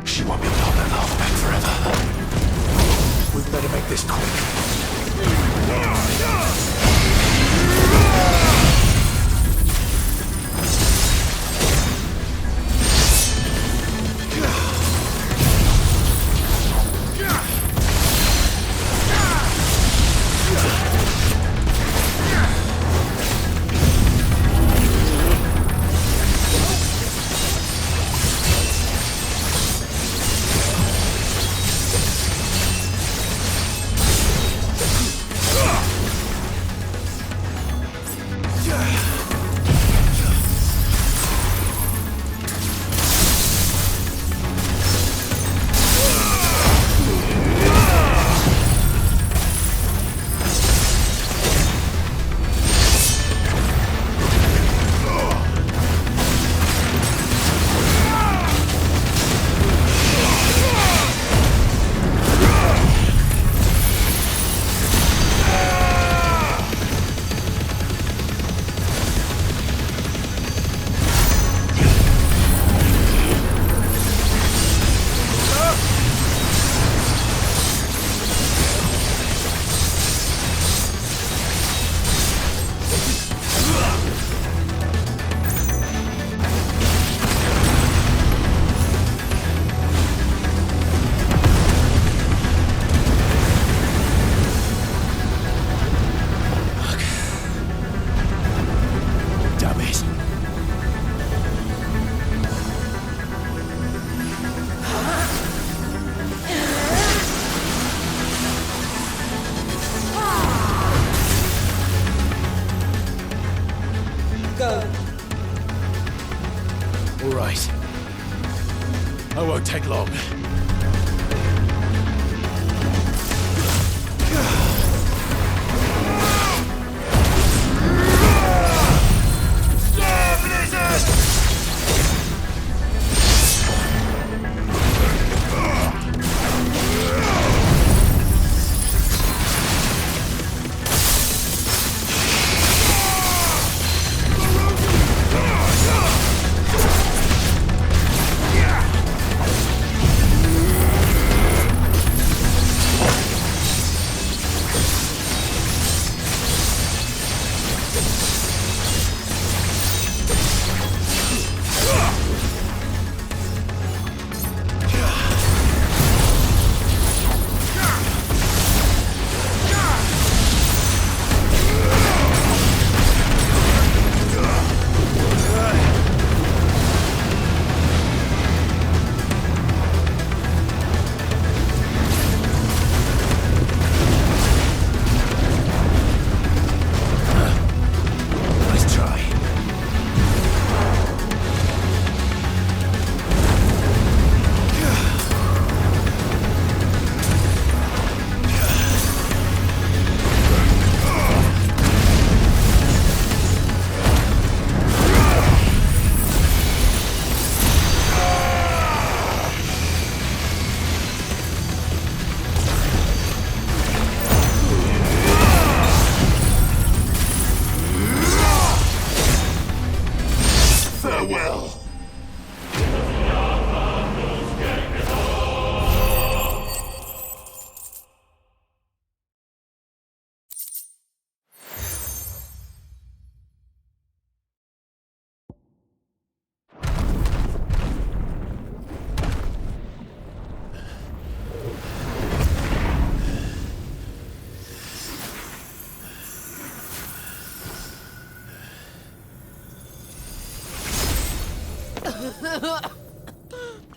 She won't be able to hold that lava back forever. We better make this quick. Won't take long.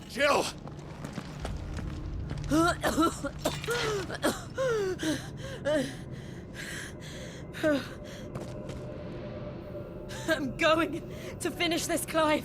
Jill! I'm going to finish this, Clive.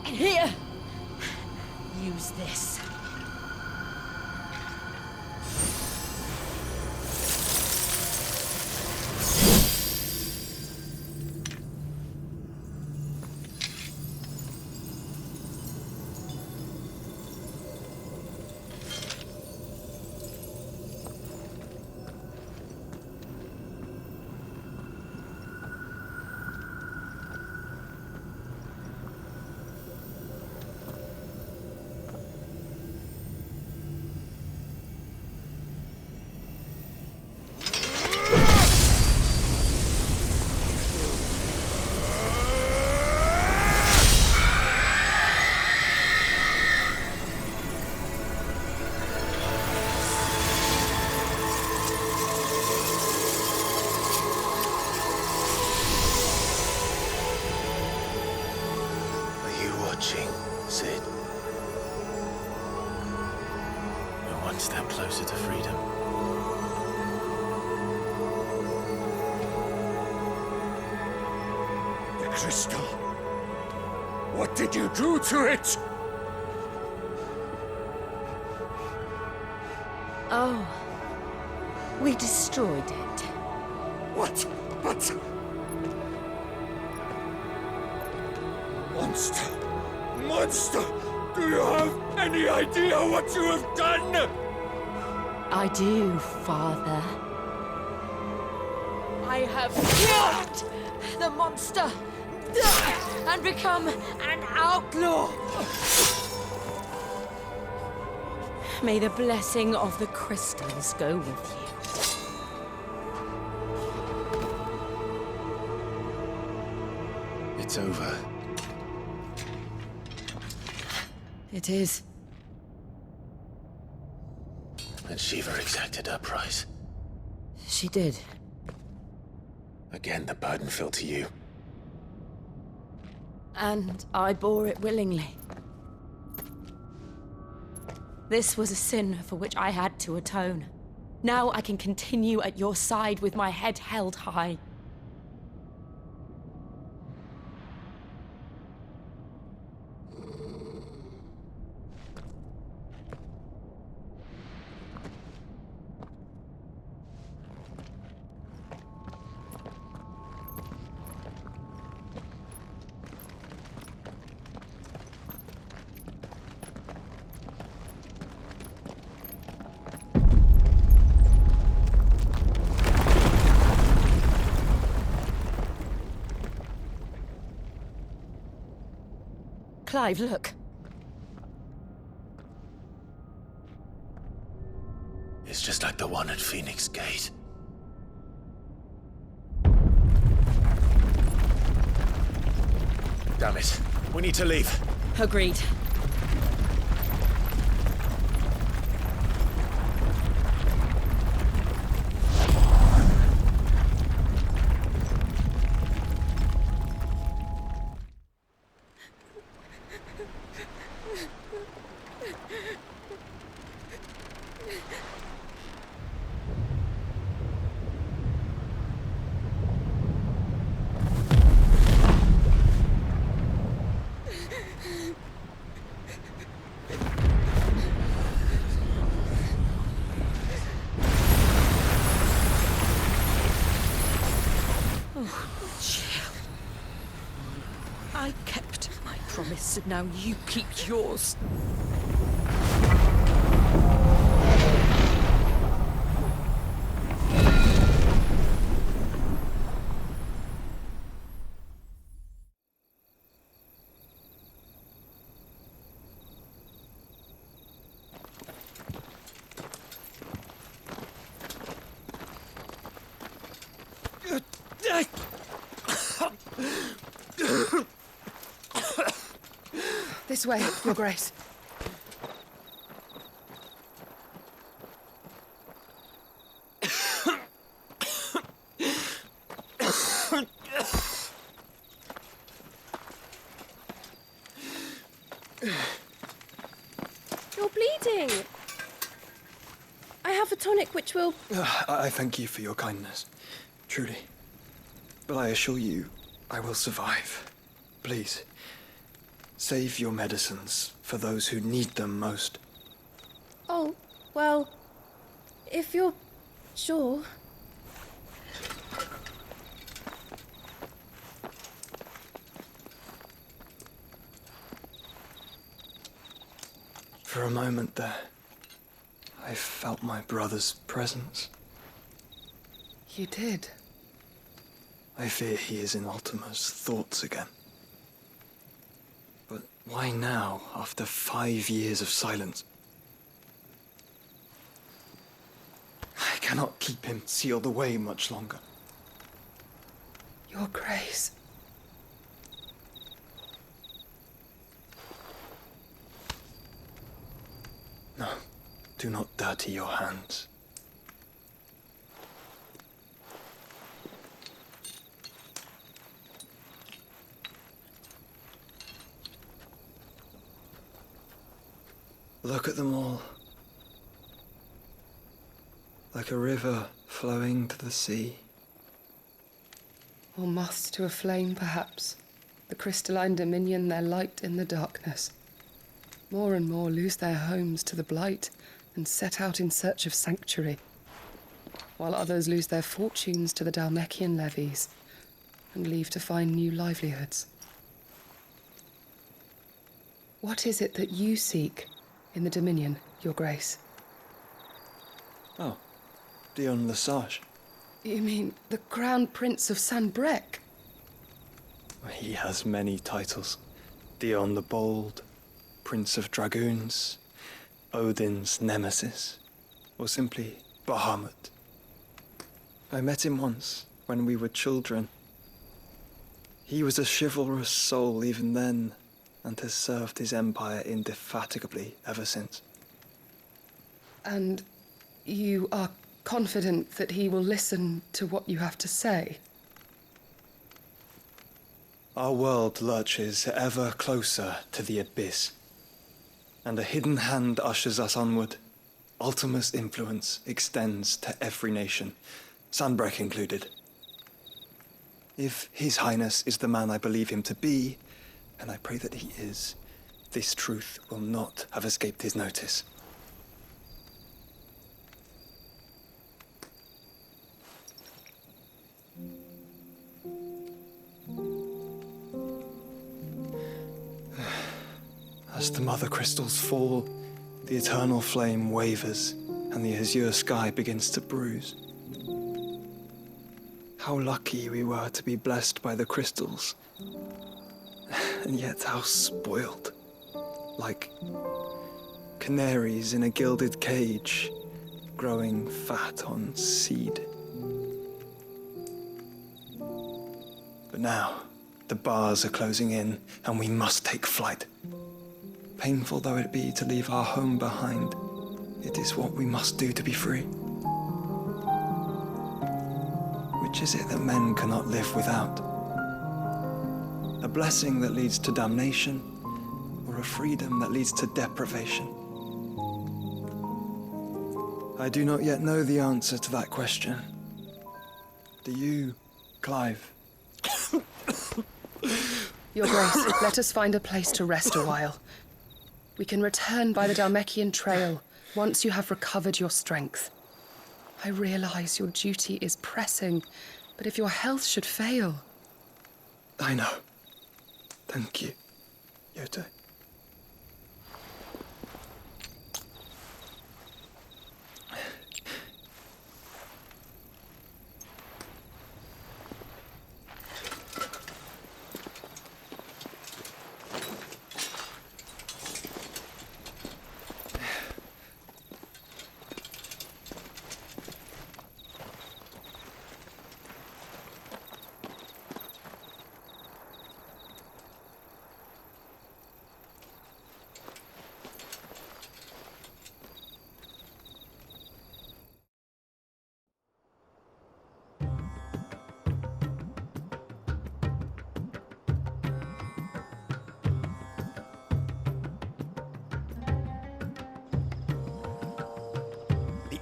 Here! Use this. closer to freedom. The crystal. What did you do to it? Oh. We destroyed it. What? But... Monster! Monster! Do you have any idea what you have done? I do, Father. I have killed the monster and become an outlaw. May the blessing of the crystals go with you. It's over. It is. And Shiva exacted her price. She did. Again, the burden fell to you. And I bore it willingly. This was a sin for which I had to atone. Now I can continue at your side with my head held high. Clive, look. It's just like the one at Phoenix Gate. Damn it. We need to leave. Agreed. I kept my promise, and now you keep yours. This way, Your Grace. You're bleeding. I have a tonic which will... I thank you for your kindness, truly. But I assure you, I will survive. Please, save your medicines for those who need them most. Oh, well, if you're sure... For a moment there, I felt my brother's presence. You did? I fear he is in Ultima's thoughts again. But why now, after 5 years of silence? I cannot keep him sealed away much longer. Your Grace. No, do not dirty your hands. Look at them all. like a river flowing to the sea. Or moths to a flame, perhaps. The crystalline dominion their light in the darkness. More and more lose their homes to the blight and set out in search of sanctuary, while others lose their fortunes to the Dhalmekian levies and leave to find new livelihoods. What is it that you seek in the Dominion, Your Grace? Oh, Dion Lesage. You mean the Crown Prince of Sanbreque? He has many titles. Dion the Bold, Prince of Dragoons, Odin's Nemesis, or simply Bahamut. I met him once, when we were children. He was a chivalrous soul even then, and has served his empire indefatigably ever since. And you are confident that he will listen to what you have to say? Our world lurches ever closer to the abyss, and a hidden hand ushers us onward. Ultima's influence extends to every nation, Sanbreque included. If His Highness is the man I believe him to be, and I pray that he is, this truth will not have escaped his notice. As the mother crystals fall, the eternal flame wavers, and the azure sky begins to bruise. How lucky we were to be blessed by the crystals, and yet how spoiled. Like canaries in a gilded cage, growing fat on seed. But now, the bars are closing in, and we must take flight. Painful though it be to leave our home behind, it is what we must do to be free. Which is it that men cannot live without? A blessing that leads to damnation, or a freedom that leads to deprivation? I do not yet know the answer to that question. Do you, Clive? Your Grace, let us find a place to rest a while. We can return by the Dhalmekian trail once you have recovered your strength. I realize your duty is pressing, but if your health should fail... I know. Thank you, Yote.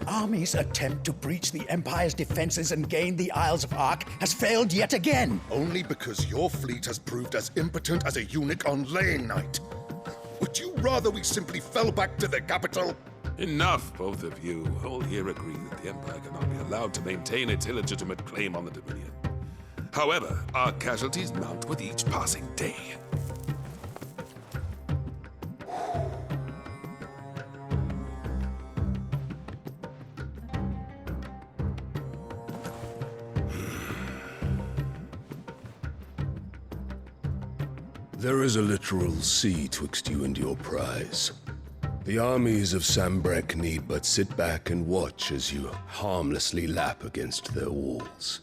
Army's attempt to breach the Empire's defenses and gain the Isles of Ark has failed yet again. Only because your fleet has proved as impotent as a eunuch on laying night. Would you rather we simply fell back to the capital? Enough, both of you. All here agree that the Empire cannot be allowed to maintain its illegitimate claim on the Dominion. However, our casualties mount with each passing day. There is a literal sea twixt you and your prize. The armies of Sanbreque need but sit back and watch as you harmlessly lap against their walls.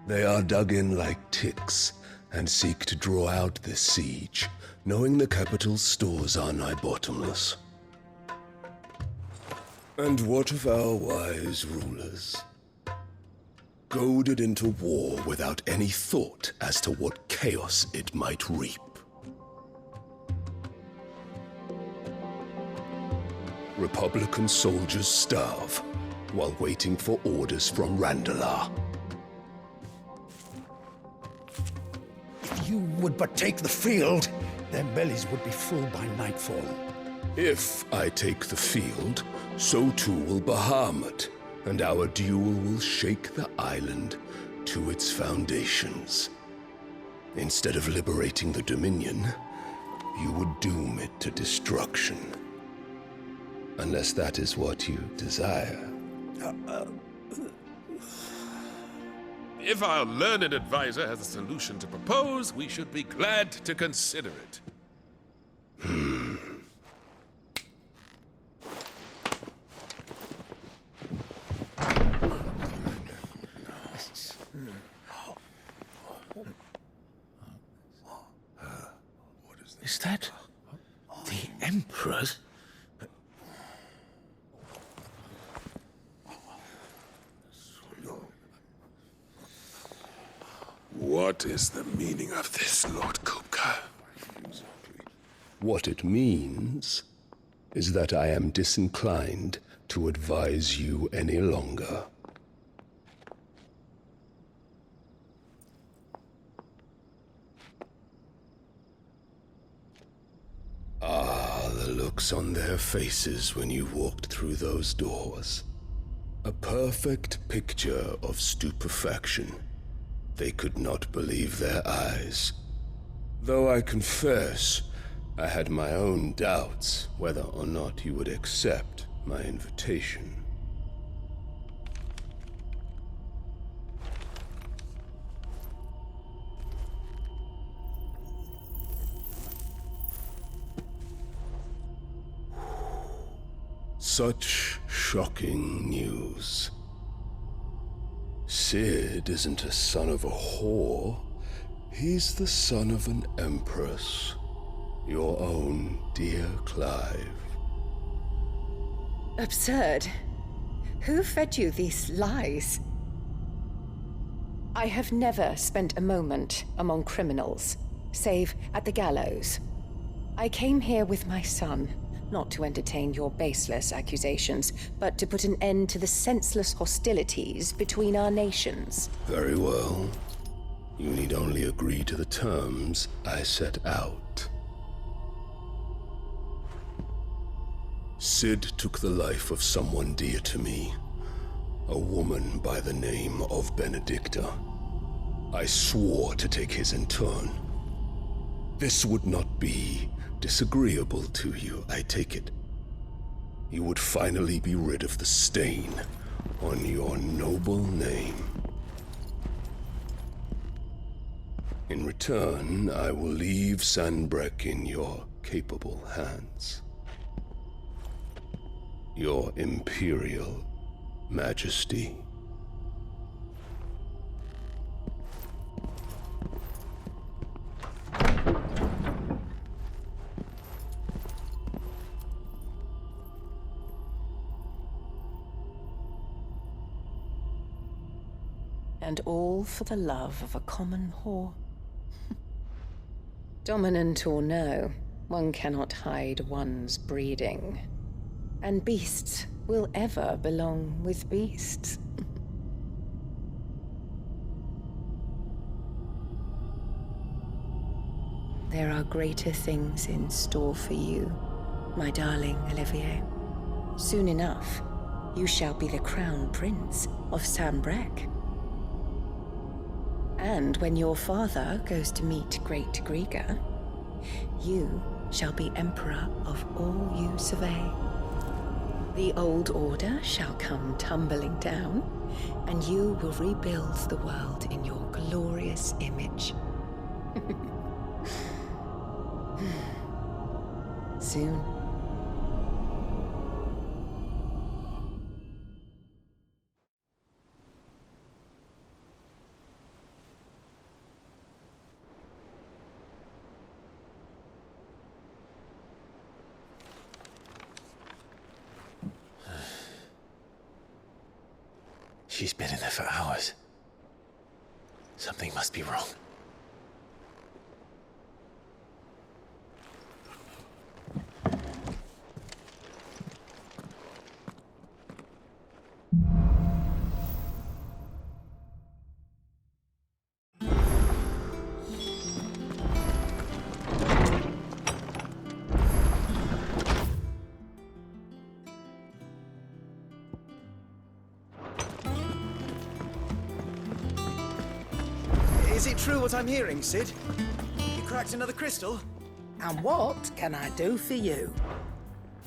They are dug in like ticks and seek to draw out this siege, knowing the capital's stores are nigh bottomless. And what of our wise rulers? Goaded into war without any thought as to what chaos it might reap. Republican soldiers starve, while waiting for orders from Randalar. If you would but take the field, their bellies would be full by nightfall. If I take the field, so too will Bahamut, and our duel will shake the island to its foundations. Instead of liberating the Dominion, you would doom it to destruction. Unless that is what you desire. If our learned advisor has a solution to propose, we should be glad to consider it. Is that the Emperor's? What is the meaning of this, Lord Kupka? What it means is that I am disinclined to advise you any longer. The looks on their faces when you walked through those doors. A perfect picture of stupefaction. They could not believe their eyes. Though I confess, I had my own doubts whether or not you would accept my invitation. Such shocking news. Sid isn't a son of a whore. He's the son of an empress. Your own dear Clive. Absurd. Who fed you these lies? I have never spent a moment among criminals, save at the gallows. I came here with my son, not to entertain your baseless accusations, but to put an end to the senseless hostilities between our nations. Very well. You need only agree to the terms I set out. Sid took the life of someone dear to me, a woman by the name of Benedicta. I swore to take his in turn. This would not be disagreeable to you, I take it. You would finally be rid of the stain on your noble name. In return, I will leave Sanbreque in your capable hands. Your Imperial Majesty. And all for the love of a common whore. Dominant or no, one cannot hide one's breeding. And beasts will ever belong with beasts. There are greater things in store for you, my darling Olivier. Soon enough, you shall be the crown prince of Sanbreque. And when your father goes to meet Great Griga, you shall be emperor of all you survey. The old order shall come tumbling down, and you will rebuild the world in your glorious image. Soon. She's been in there for hours. Something must be wrong. Is it true what I'm hearing, Sid? You cracked another crystal? And what can I do for you?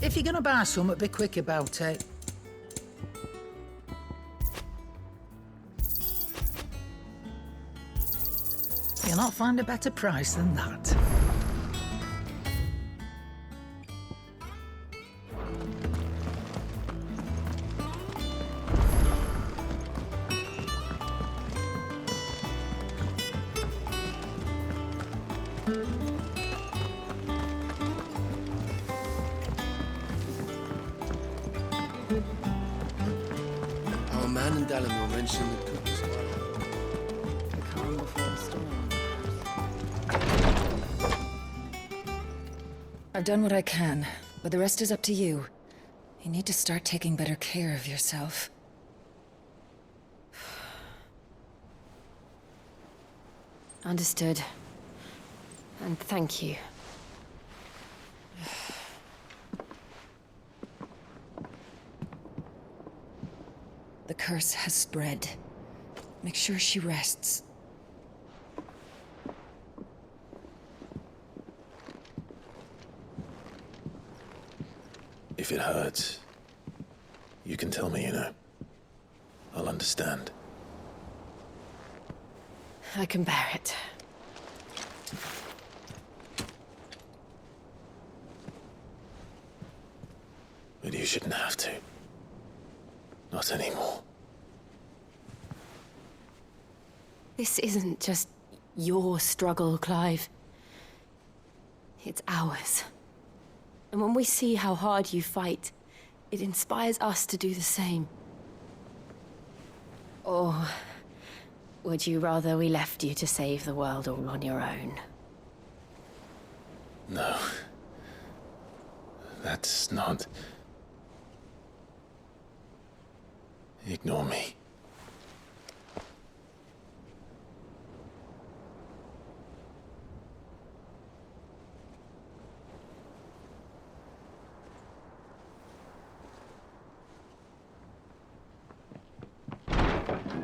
If you're gonna buy something, be quick about it. You'll not find a better price than that. Our man in Dalamore mentioned the cook as well. The calm before the storm. I've done what I can, but the rest is up to you. You need to start taking better care of yourself. Understood. And thank you. The curse has spread. Make sure she rests. If it hurts, you can tell me, you know. I'll understand. I can bear it. But you shouldn't have to. Not anymore. This isn't just your struggle, Clive. It's ours. And when we see how hard you fight, it inspires us to do the same. Or would you rather we left you to save the world all on your own? No. That's not... Ignore me.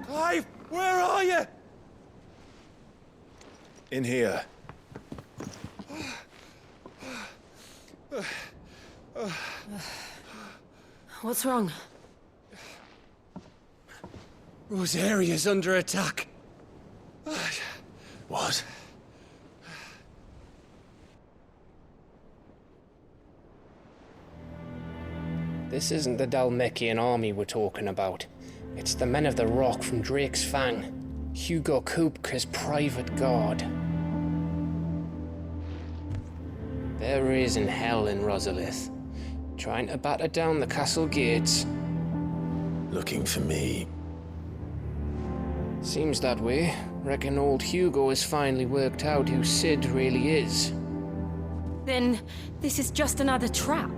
Clive, where are you? In here. What's wrong? Rosaria's under attack. What? This isn't the Dalmekian army we're talking about. It's the men of the Rock from Drake's Fang. Hugo Kupka's private guard. They're raising hell in Rosalith, trying to batter down the castle gates. Looking for me? Seems that way. Reckon old Hugo has finally worked out who Sid really is. Then this is just another trap.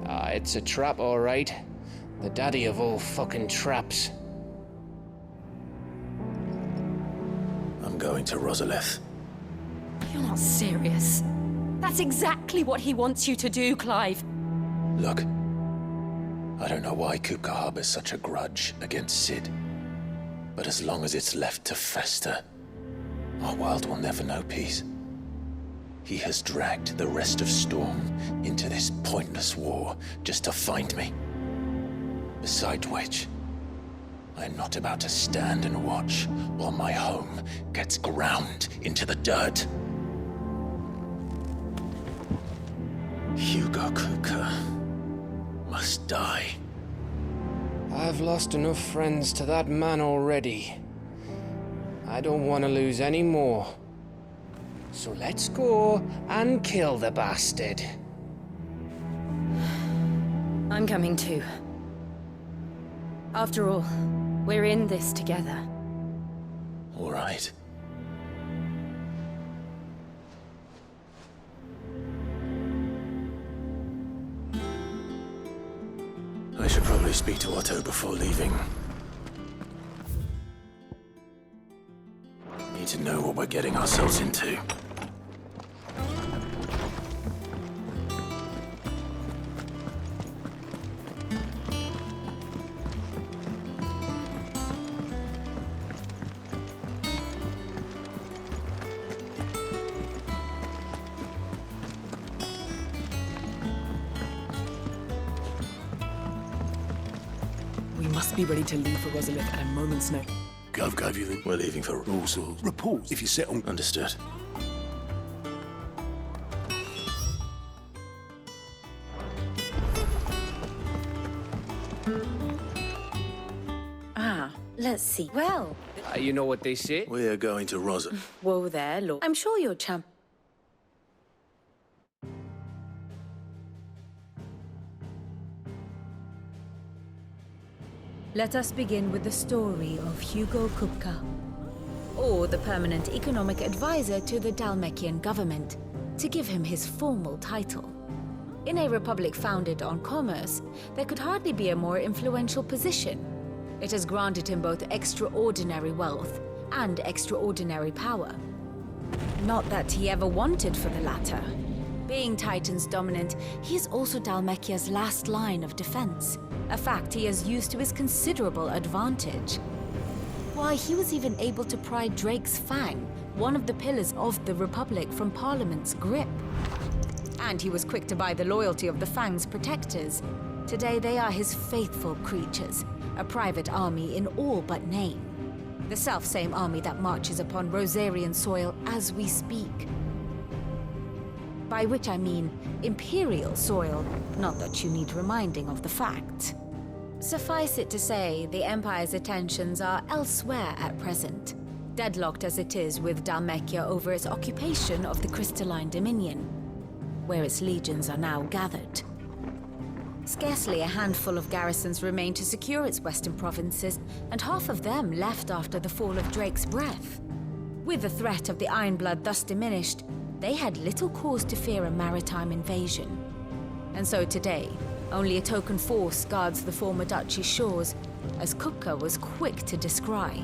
Ah, it's a trap, all right. The daddy of all fucking traps. I'm going to Rosalith. You're not serious. That's exactly what he wants you to do, Clive. Look, I don't know why Kupka harbors such a grudge against Sid. But as long as it's left to fester, our world will never know peace. He has dragged the rest of Storm into this pointless war just to find me. Besides which, I'm not about to stand and watch while my home gets ground into the dirt. Hugo Kupka must die. I've lost enough friends to that man already. I don't want to lose any more. So let's go and kill the bastard. I'm coming too. After all, we're in this together. All right. I should probably speak to Otto before leaving. Need to know what we're getting ourselves into. Be ready to leave for Rosalith at a moment's notice. Gov gave you then? We're leaving for Also, reports if you settle. Understood. Let's see. Well, You know what they say? We are going to Rosa. whoa there, Lord. I'm sure you're champ. Let us begin with the story of Hugo Kupka, or the permanent economic advisor to the Dalmekian government, to give him his formal title. In a republic founded on commerce, there could hardly be a more influential position. It has granted him both extraordinary wealth and extraordinary power. Not that he ever wanted for the latter. Being Titan's dominant, he is also Dalmekia's last line of defense, a fact he has used to his considerable advantage. Why, he was even able to pry Drake's Fang, one of the pillars of the Republic, from Parliament's grip. And he was quick to buy the loyalty of the Fang's protectors. Today they are his faithful creatures, a private army in all but name. The self-same army that marches upon Rosarian soil as we speak. By which I mean Imperial soil, not that you need reminding of the fact. Suffice it to say, the Empire's attentions are elsewhere at present, deadlocked as it is with Dalmekia over its occupation of the Crystalline Dominion, where its legions are now gathered. Scarcely a handful of garrisons remain to secure its western provinces, and half of them left after the fall of Drake's Breath. With the threat of the Ironblood thus diminished, they had little cause to fear a maritime invasion. And so today, only a token force guards the former duchy's shores, as Kupka was quick to descry.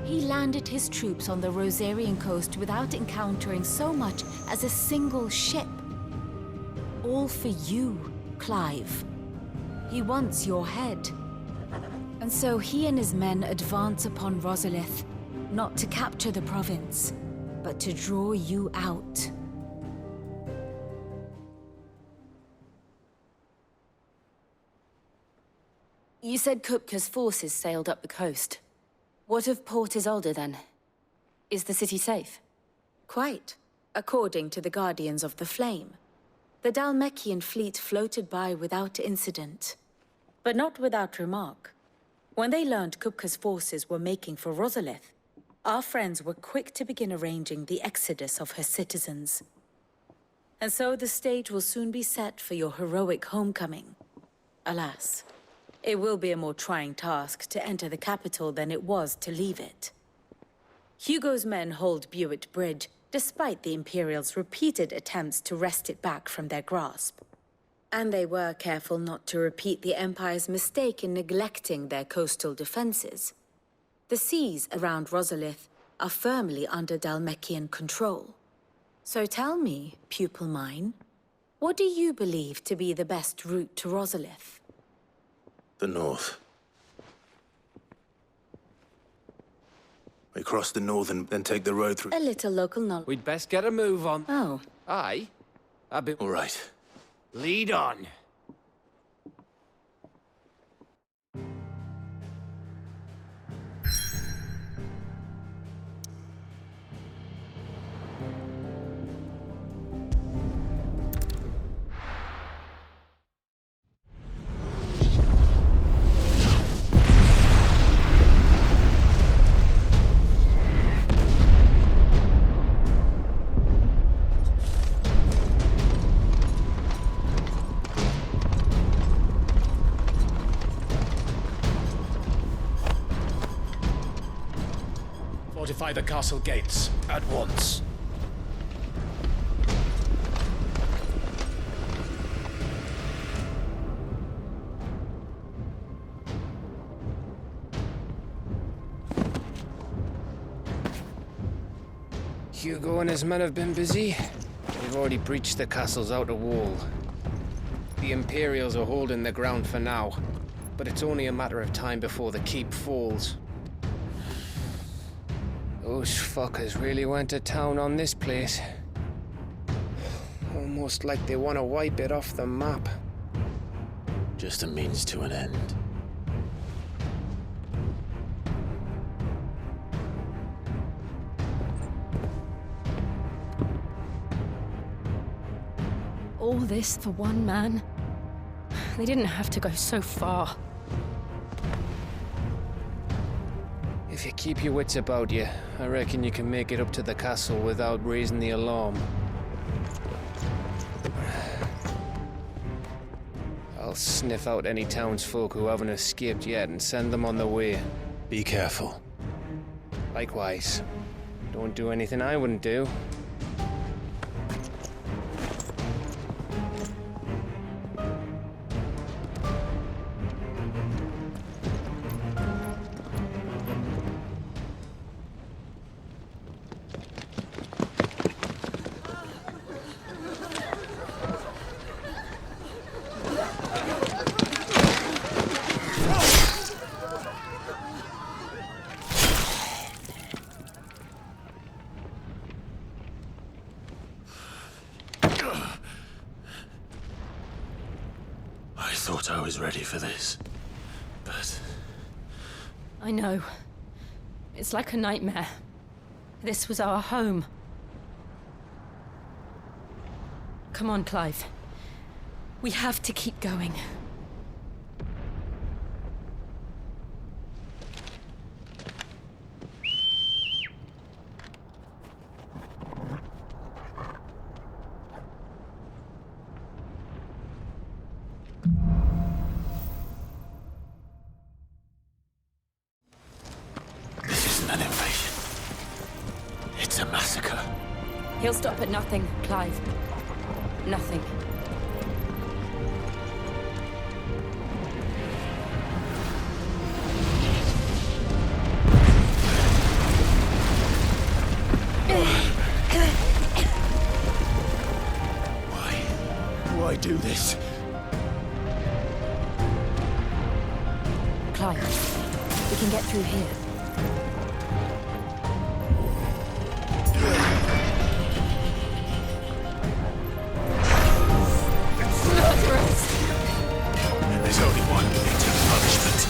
He landed his troops on the Rosarian coast without encountering so much as a single ship. All for you, Clive. He wants your head. And so he and his men advance upon Rosalith, not to capture the province, but to draw you out. You said Kupka's forces sailed up the coast. What of Port Isolde, then? Is the city safe? Quite, according to the Guardians of the Flame. The Dalmekian fleet floated by without incident, but not without remark. When they learned Kupka's forces were making for Rosalith, our friends were quick to begin arranging the exodus of her citizens. And so the stage will soon be set for your heroic homecoming. Alas, it will be a more trying task to enter the capital than it was to leave it. Hugo's men hold Buet Bridge, despite the Imperials' repeated attempts to wrest it back from their grasp. And they were careful not to repeat the Empire's mistake in neglecting their coastal defenses. The seas around Rosalith are firmly under Dalmekian control. So tell me, pupil mine, what do you believe to be the best route to Rosalith? The north. We cross the north and then take the road through... A little local knowledge. We'd best get a move on. Oh. Aye. I've been... All right. Lead on. Fortify the castle gates, at once. Hugo and his men have been busy. They've already breached the castle's outer wall. The Imperials are holding the ground for now, but it's only a matter of time before the keep falls. Those fuckers really went to town on this place. Almost like they want to wipe it off the map. Just a means to an end. All this for one man? They didn't have to go so far. If you keep your wits about you, I reckon you can make it up to the castle without raising the alarm. I'll sniff out any townsfolk who haven't escaped yet and send them on their way. Be careful. Likewise. Don't do anything I wouldn't do. I thought I was ready for this, but... I know. It's like a nightmare. This was our home. Come on, Clive. We have to keep going. He'll stop at nothing, Clive. Nothing. Why do this? Clive, we can get through here. There's only one way to punishment.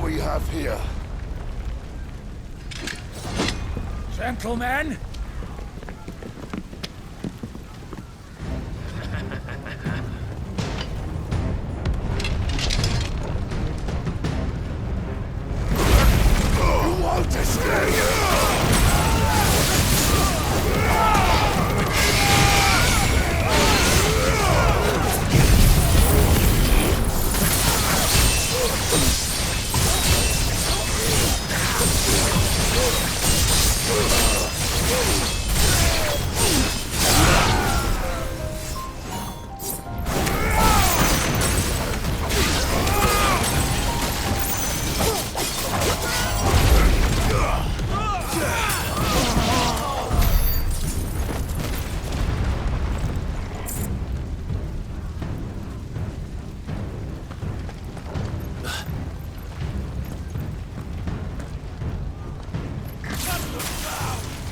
we have here? Gentlemen! You want to stay?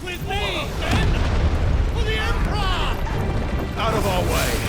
With me, men! For the Emperor! Out of our way!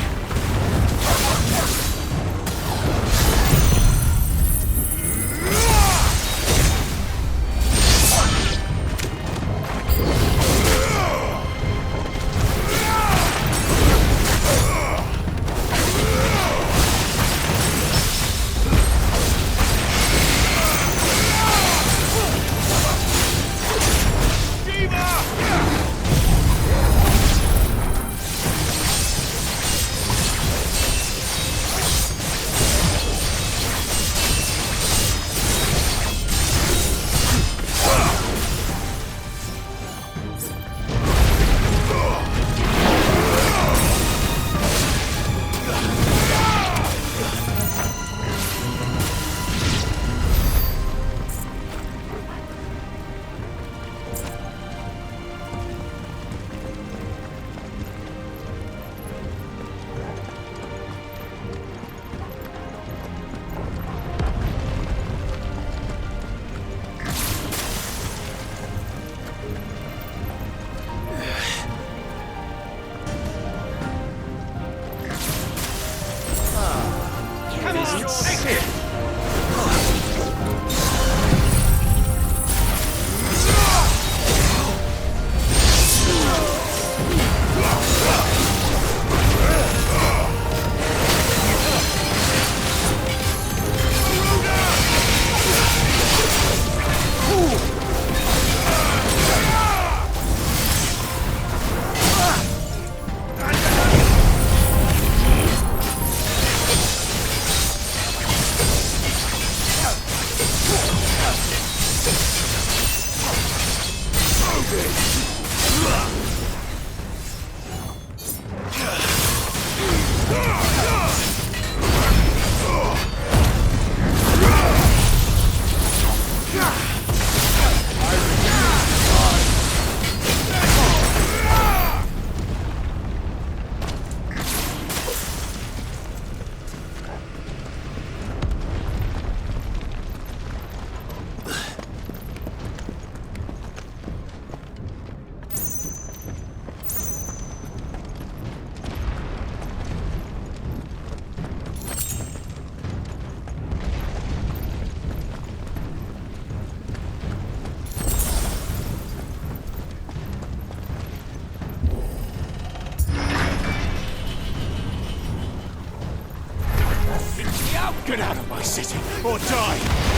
Get out of my city, or die!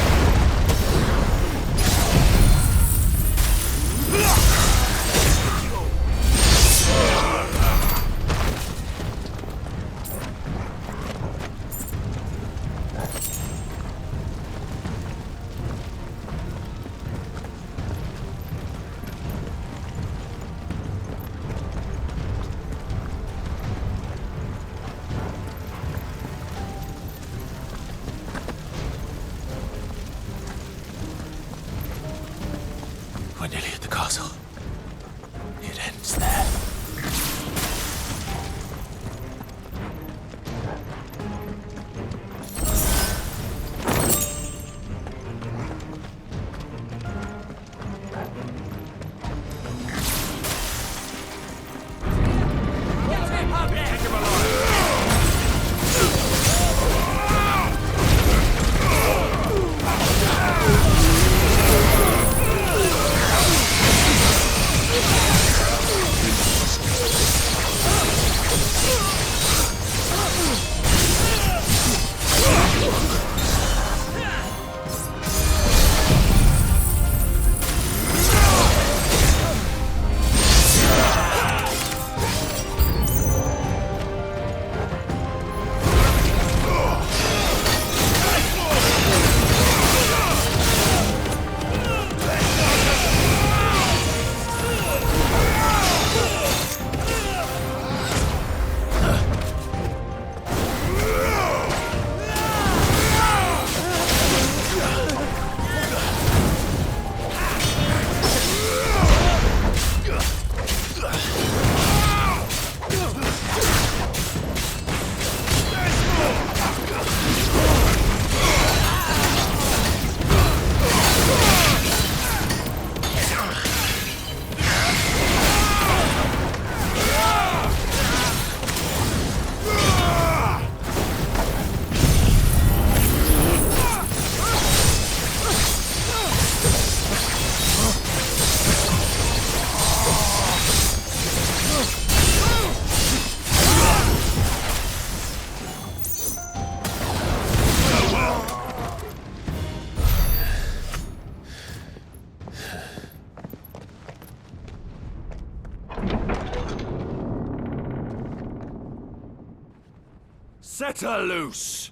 Set her loose!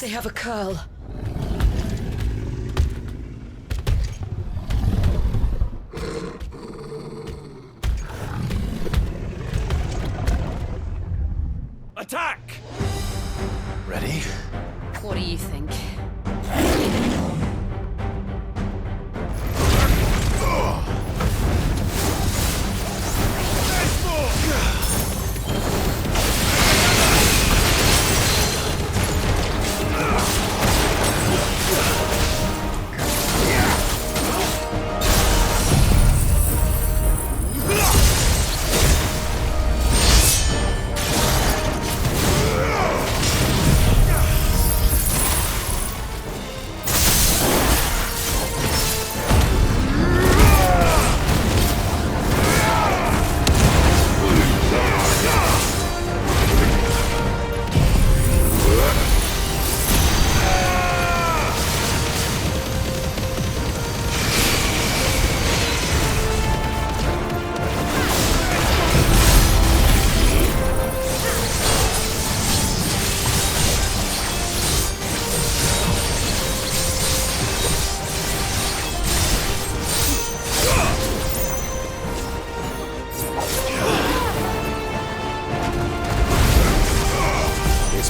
They have a curl. Attack! Ready? What do you think?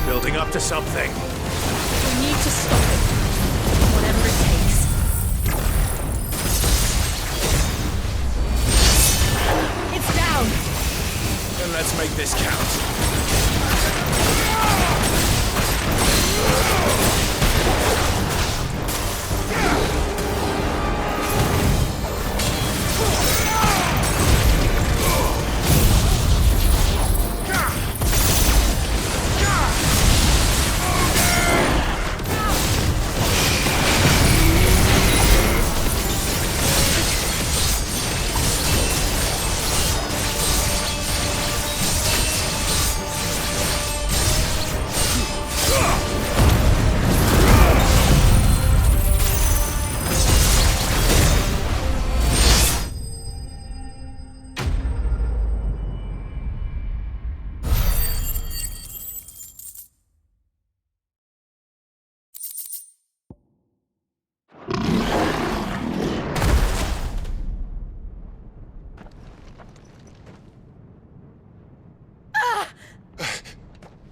Building up to something. We need to stop it. Whatever it takes. It's down! Then let's make this count.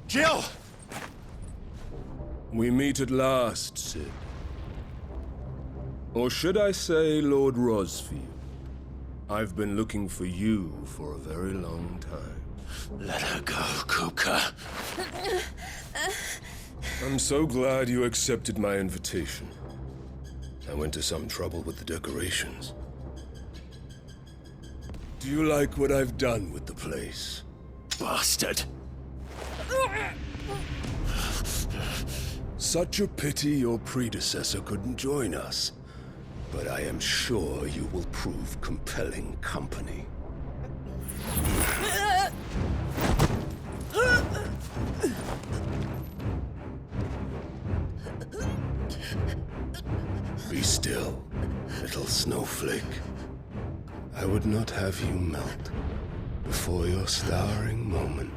Jill! We meet at last, Sid. Or should I say, Lord Rosfield? I've been looking for you for a very long time. Let her go, Kupka. I'm so glad you accepted my invitation. I went to some trouble with the decorations. Do you like what I've done with the place? Bastard! Such a pity your predecessor couldn't join us. But I am sure you will prove compelling company. Be still, little snowflake. I would not have you melt before your starring moment.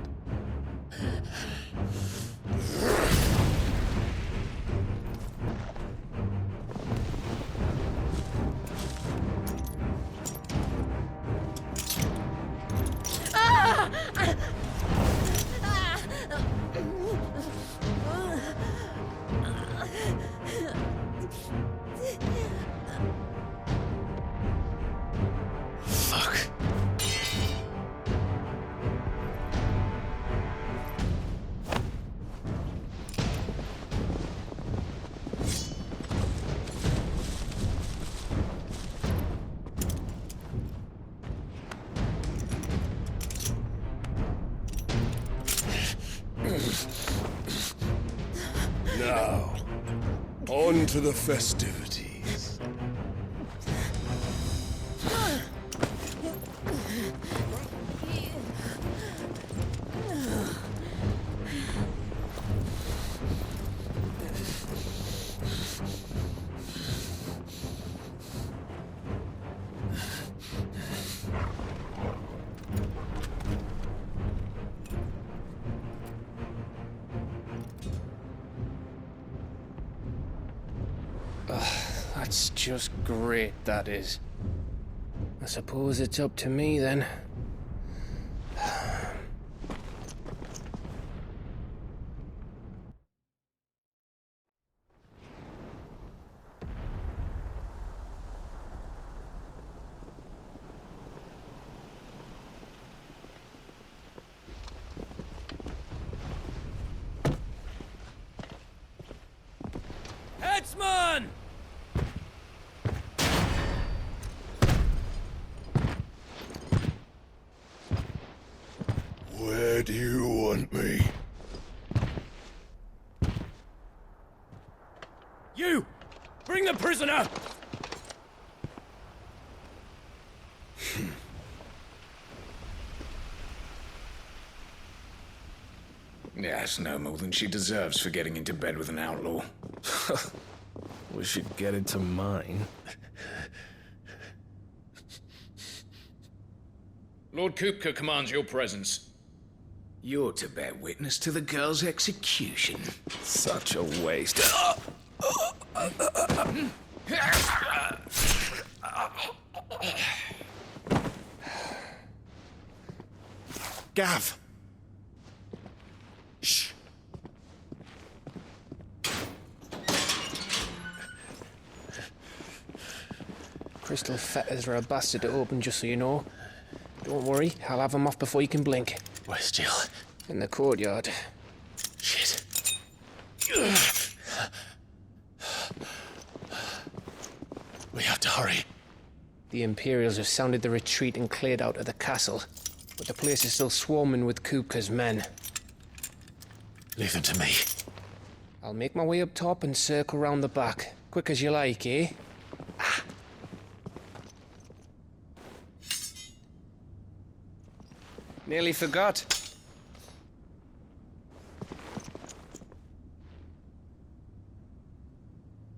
Now, on to the festivities. That's just great, that is. I suppose it's up to me then. Headsman! Where do you want me? You! Bring the prisoner! Yes, no more than she deserves for getting into bed with an outlaw. We should get into mine. Lord Kupka commands your presence. You're to bear witness to the girl's execution. Such a waste. Gav! Shh. Crystal fetters are a bastard to open, just so you know. Don't worry, I'll have them off before you can blink. Where's Jill? In the courtyard. Shit. We have to hurry. The Imperials have sounded the retreat and cleared out of the castle, but the place is still swarming with Kupka's men. Leave them to me. I'll make my way up top and circle round the back. Quick as you like, eh? Nearly forgot.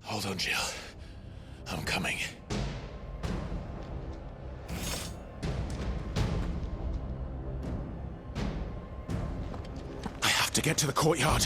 Hold on, Jill. I'm coming. I have to get to the courtyard.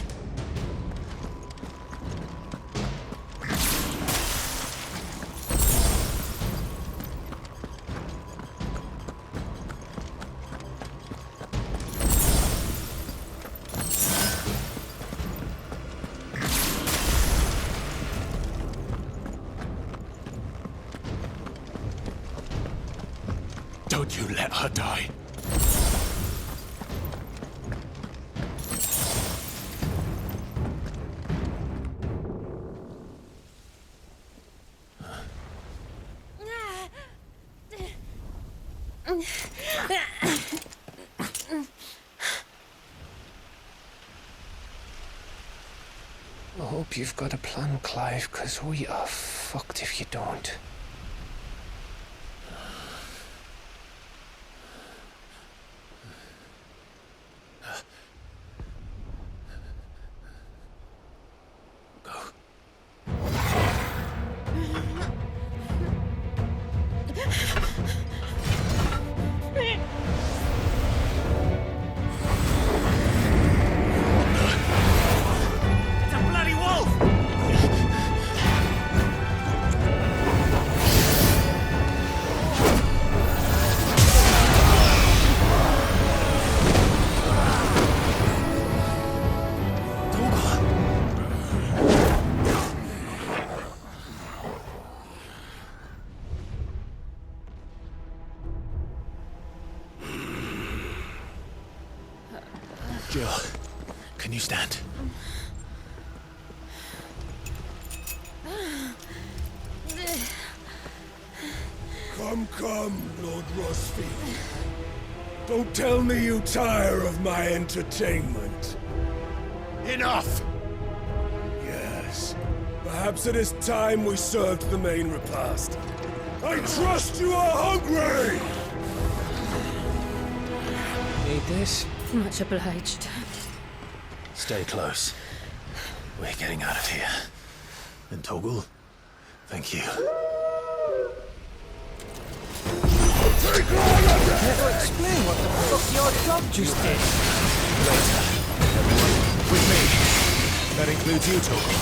Don't you let her die. I hope you've got a plan, Clive, because we are fucked if you don't. Jill, can you stand? Come, Lord Rosfield. Don't tell me you tire of my entertainment. Enough! Yes. Perhaps it is time we served the main repast. I trust you are hungry! Need this? Much obliged. Stay close. We're getting out of here. And Toggle, thank you. Never explain what the fuck your job just did. Later. Everyone, with me. That includes you, Toggle.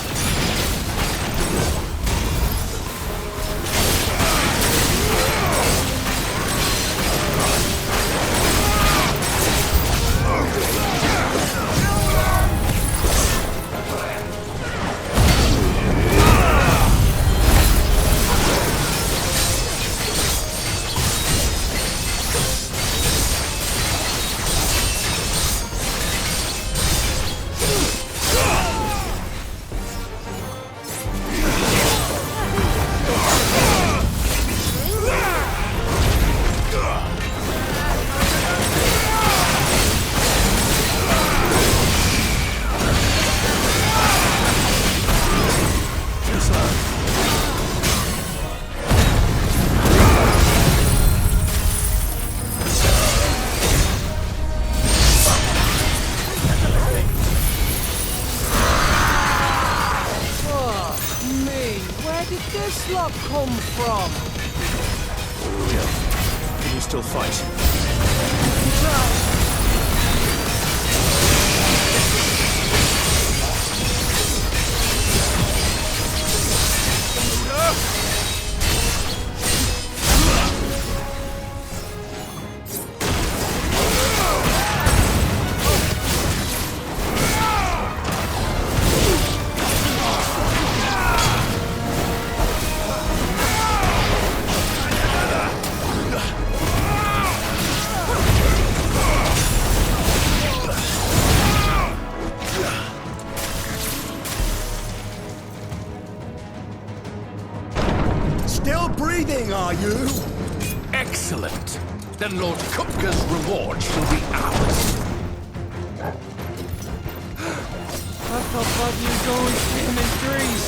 come from? Jill, can you still fight? Still breathing, are you? Excellent. Then Lord Kupka's reward shall be ours. I thought 5 years always came in threes.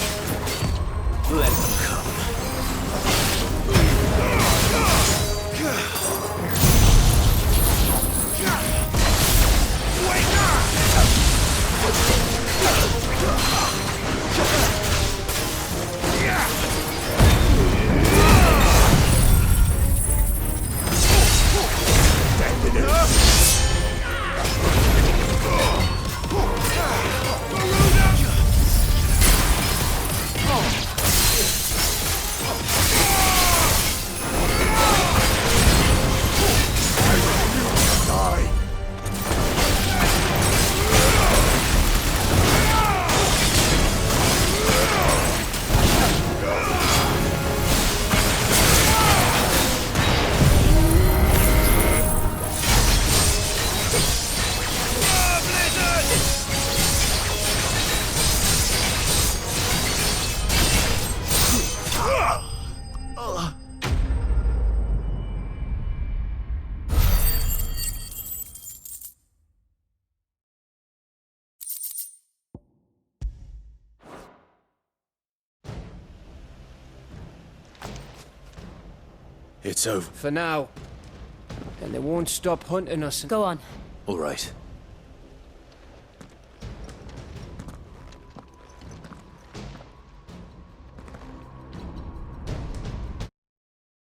Let them come. It's over. For now. And they won't stop hunting us. Go on. All right.